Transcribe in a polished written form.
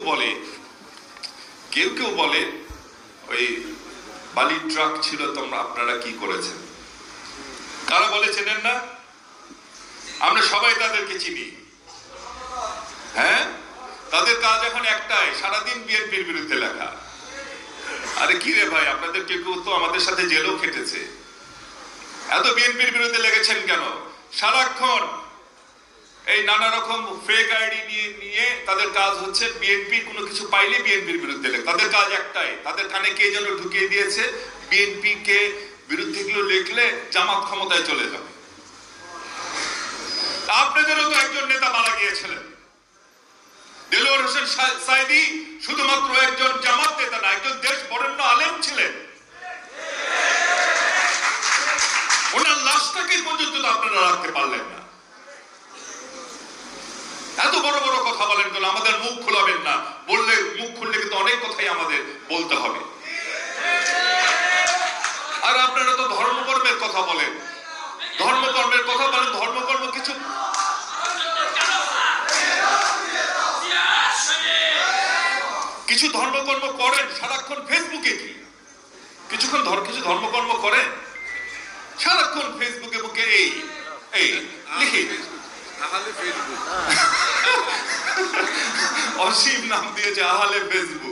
বলে কেউ কেউ বলে ওই বালির ট্রাক ছিল, তোমরা আপনারা কি করেছেন? কারা বলে চেনেন না? আমরা সবাই তাদেরকে চিনি। হ্যাঁ, তাদের কাজ এখন একটাই, সারাদিন বিএনপির বিরুদ্ধে লেখা। আরে কি রে ভাই, আপনাদের কেউ কেউ তো আমাদের সাথে জেলও খেটেছে। এত বিএনপির বিরুদ্ধে লেগেছেন কেন? সারাক্ষণ এই নানা রকম ফেক আইডি নিয়ে তাদের কাজ হচ্ছে বিএনপি কোনো কিছু পাইলে বিএনপির বিরুদ্ধে লেখা। তাদের কাজ একটাই, তাদের কানে কে যেন ঢুকিয়ে দিয়েছে বিএনপি কে বিরুদ্ধে গুলো লিখলে জামাত ক্ষমতায় চলে যাবে। আপনাদেরও তো একজন নেতা মারা গিয়েছিলেন, দেলোয়ার হোসেন সাইদি শুধুমাত্র একজন জামাত নেতা না, একজন দেশ বরেণ্য আলেম ছিলেন। ওনার লাশটাকে পর্যন্ত আপনারা রাখতে পারলেন না। এত বড় বড় কথা বলেন কেন? আমাদের মুখ খোলাবেন না, বললে মুখ খুললে কিন্তু অনেক কথাই আমাদের বলতে হবে। আর আপনারা তো ধর্মকর্মের কথা বলেন, ধর্মকর্মের কথা বলেন, ধর্মকর্ম কিছু ধর্মকর্ম করেন সারাক্ষণ ফেসবুকে, কি কিছু ধর্মকর্ম করেন সারাক্ষণ ফেসবুকে বুকে এই লিখে অসীম নাম দিয়েছে আহলে ফেসবুক।